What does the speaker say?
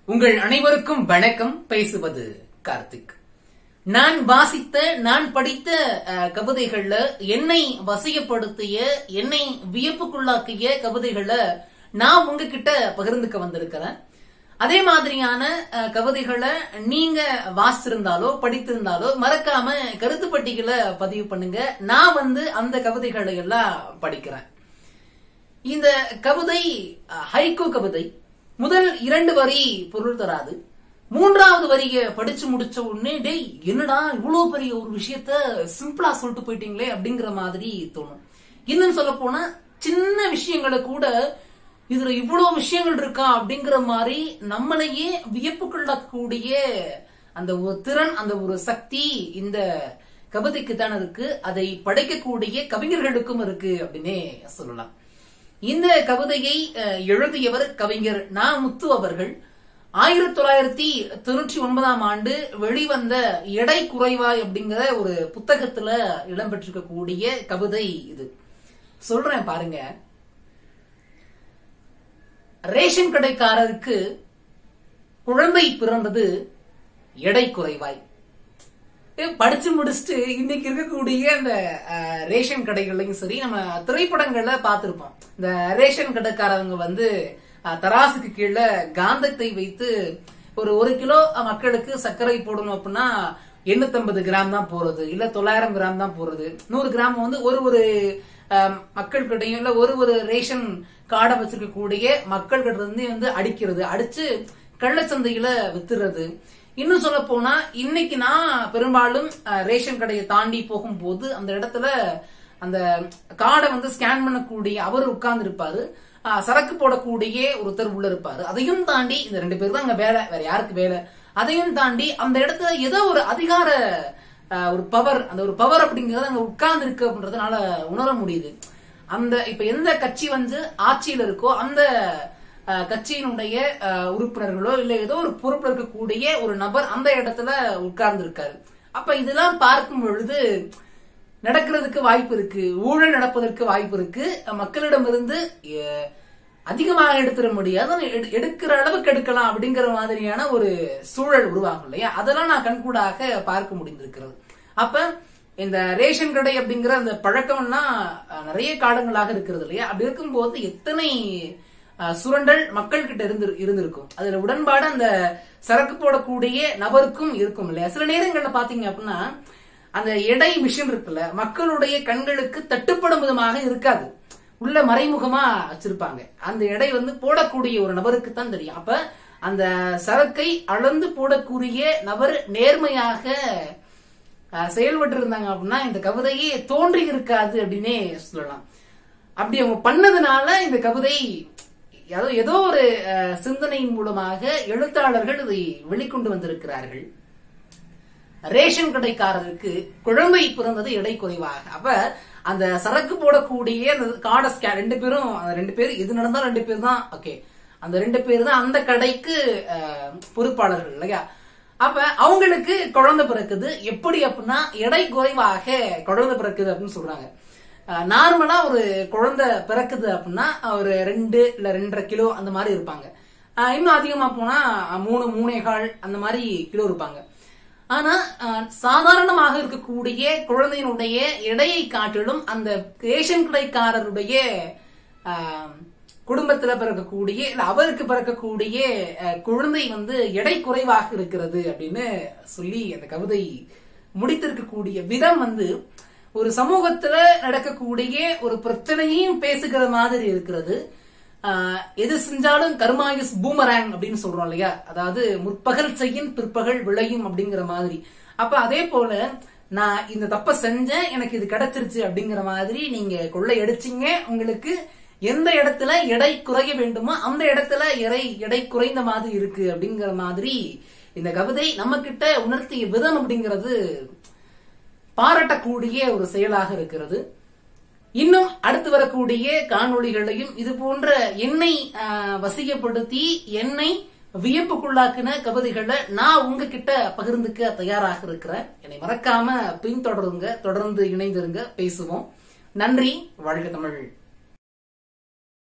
உங்கள் அனைவருக்கும் வணக்கம். பேசுவது கார்த்திக். நான் வாசித்த நான் படித்த கவிதைகள்ல என்னை வசியப்படுத்திய என்னை வியப்புக்குள்ளாக்கிய கவிதைகளை நான் உங்ககிட்ட பகிர்ந்துக்க வந்திருக்கிறேன். அதே மாதிரியான கவிதைகளை நீங்க வாசிச்சிருந்தாலோ படித்திருந்தாலோ மறக்காம கருத்து பட்டியலை பதிவு பண்ணுங்க. நான் அந்த கவிதைகளை எல்லாம் படிக்கிறேன். இந்த கவிதை ஹைக்கூ கவிதை. முதல் 2 வரி பொருள் தராது. 3வது வரிய படிச்சு முடிச்ச உடனே டேய் என்னடா இவ்வளவு பெரிய ஒரு விஷயத்த சிம்பிளா சொல்லிட்டு போயிட்டீங்களே அப்படிங்கிற மாதிரி தோணும். இன்னும் சொல்ல போனா சின்ன விஷயங்களை கூட இதுல இவ்வளவு விஷயங்கள் இருக்கா அப்படிங்கிற மாதிரி நம்மளையே வியப்புக்குள்ளாக்கக்கூடிய அந்த ஒரு திறன், அந்த ஒரு சக்தி இந்த கவிதைக்கு தான் இருக்கு. அதை படைக்கக்கூடிய கவிஞர்களுக்கும் இருக்கு அப்படின்னே சொல்லலாம். இந்த கவிதையை எழுதியவர் கவிஞர் நா. முத்து அவர்கள். 1999ஆம் ஆண்டு வெளிவந்த எடை குறைவாய் அப்படிங்கிற ஒரு புத்தகத்துல இடம்பெற்றிருக்கக்கூடிய கவிதை இது. சொல்றேன் பாருங்க. ரேஷன் கடைக்காரருக்கு குழந்தை பிறந்தது எடை குறைவாய். படிச்சு முடிச்சுட்டு இன்னைக்கு இருக்கக்கூடிய அந்த ரேஷன் கடைகள்லையும் சரி, நம்ம திரைப்படங்கள்ல பார்த்திருப்போம். இந்த ரேஷன் கடைக்காரங்க தராசுக்கு கீழே காந்தத்தை வைத்து ஒரு கிலோ மக்களுக்கு சர்க்கரை போடணும் அப்படின்னா 850 கிராம் தான் போறது, இல்ல 900 கிராம் தான் போறது. 100 கிராம் ஒரு மக்கள் கிட்டையும் இல்ல ஒரு ரேஷன் கார்டை வச்சிருக்கக்கூடிய மக்கள் கிட்ட இருந்து அடிக்கிறது, அடிச்சு கள்ளச்சந்தையில வித்துறது. இன்னும் சொல்ல போனா இன்னைக்கு நான் பெரும்பாலும் ரேஷன் கடையை தாண்டி போகும்போது அந்த இடத்துல அந்த கார்டை ஸ்கேன் பண்ணக்கூடிய அவர் உட்கார்ந்து இருப்பாரு, சரக்கு போடக்கூடிய ஒருத்தர் உள்ள இருப்பாரு. அதையும் தாண்டி இந்த 2 பேர் தான் அங்க வேலை, வேற யாருக்கு வேலை. அதையும் தாண்டி அந்த இடத்துல ஏதோ ஒரு அதிகார ஒரு பவர், அந்த ஒரு பவர் அப்படிங்கறது அங்க உட்கார்ந்து இருக்கு அப்படின்றதுனால உணர முடியுது. அந்த இப்ப எந்த கட்சி ஆட்சியில இருக்கோ அந்த கட்சியினுடைய உறுப்பினர்களோ இல்ல ஏதோ ஒரு பொறுப்புல இருக்கக்கூடிய ஒரு நபர் அந்த இடத்துல உட்கார்ந்து இருக்காரு. அப்ப இதெல்லாம் பார்க்கும் பொழுது நடக்கிறதுக்கு வாய்ப்பு இருக்கு, ஊழல் நடப்பதற்கு வாய்ப்பு இருக்கு. மக்களிடமிருந்து அதிகமாக எடுத்துட முடியாது, எடுக்கிற அளவுக்கு எடுக்கலாம் அப்படிங்கிற மாதிரியான ஒரு சூழல் உருவாகும் இல்லையா? அதெல்லாம் நான் கண்கூடாக பார்க்க முடிந்திருக்கிறது. அப்ப இந்த ரேஷன் கடை அப்படிங்கிற அந்த பழக்கம்னா நிறைய காலங்களாக இருக்கிறது இல்லையா? அப்படி இருக்கும்போது எத்தனை சுரண்டல் மக்கள் கிட்ட இருந்திருக்கும். அதுல உடன்பாடு அந்த சரக்கு போடக்கூடிய நபருக்கும் இருக்கும் இல்லையா? சில நேரங்கள்ல பாத்தீங்க அப்படின்னா அந்த எடை மிஷின் இருக்குல்ல, மக்களுடைய கண்களுக்கு தட்டுப்படும் விதமாக இருக்காது, உள்ள மறைமுகமா வச்சிருப்பாங்க. அந்த எடை போடக்கூடிய ஒரு நபருக்கு தான் தெரியும். அப்ப அந்த சரக்கை அளந்து போடக்கூடிய நபர் நேர்மையாக செயல்பட்டு இருந்தாங்க அப்படின்னா இந்த கவிதையே தோன்றி இருக்காது அப்படின்னே சொல்லலாம். அப்படி அவங்க பண்ணதுனால இந்த கவிதை ஏதோ ஒரு சிந்தனையின் மூலமாக எழுத்தாளர்கள் இதை வெளிக்கொண்டு வந்திருக்கிறார்கள். ரேஷன் கடைக்காரருக்கு குழந்தை பிறந்தது எடை குறைவாக. அப்ப அந்த சரக்கு போடக்கூடிய அந்த கார்டை ஸ்கேன் 2 பேர் எது நடந்தாலும் 2 பேர் தான் ஓகே, அந்த 2 பேர் தான் அந்த கடைக்கு பொறுப்பாளர்கள் இல்லையா? அப்ப அவங்களுக்கு குழந்தை பிறக்குது. எப்படி அப்படின்னா எடை குறைவாக குழந்தை பிறக்குது அப்படின்னு சொல்றாங்க. நார்மலா ஒரு குழந்தை பிறக்குது அப்படின்னா ஒரு 2 இல்ல 2.5 கிலோ அந்த மாதிரி இருப்பாங்க. இன்னும் அதிகமா போனா 3.25 அந்த மாதிரி கிலோ இருப்பாங்க. ஆனா சாதாரணமாக இருக்கக்கூடிய குழந்தையினுடைய எடையை காட்டிலும் அந்த ரேஷன் கடைக்காரருடைய குடும்பத்துல பிறக்கக்கூடிய இல்ல அவருக்கு பிறக்கக்கூடிய குழந்தை எடை குறைவாக இருக்கிறது அப்படின்னு சொல்லி அந்த கவிதை முடித்திருக்கக்கூடிய விதம் ஒரு சமூகத்துல நடக்கக்கூடிய ஒரு பிரச்சனையும் பேசுகிற மாதிரி இருக்கிறது. எது செஞ்சாலும் கர்மாயுஸ் பூமராங் அப்படின்னு சொல்றோம் இல்லையா? அதாவது முற்பகல் செய்யும் பிற்பகல் விளையும் அப்படிங்கிற மாதிரி. அப்ப அதே போல நான் இந்த தப்ப செஞ்சேன், எனக்கு இது கிடைச்சிருச்சு அப்படிங்கிற மாதிரி நீங்க கொள்ளை அடிச்சீங்க, உங்களுக்கு எந்த இடத்துல எடை குறைய வேண்டுமோ அந்த இடத்துல எடை குறைந்த மாதிரி இருக்கு அப்படிங்கிற மாதிரி இந்த கவிதை நம்ம கிட்ட உணர்த்திய விதம் அப்படிங்கிறது பாராட்டக்கூடிய ஒரு செயலாக இருக்கிறது. இன்னும் அடுத்து வரக்கூடிய காணொளிகளையும் இது போன்ற என்னை வசியப்படுத்தி என்னை வியப்புக்குள்ளாக்கின கவிதைகளை நான் உங்ககிட்ட பகிர்ந்துக்க தயாராக இருக்கிறேன். என்னை மறக்காம பின்தொடருங்க, தொடர்ந்து இணைந்திருங்க, பேசுவோம். நன்றி. வாழ்க தமிழ்.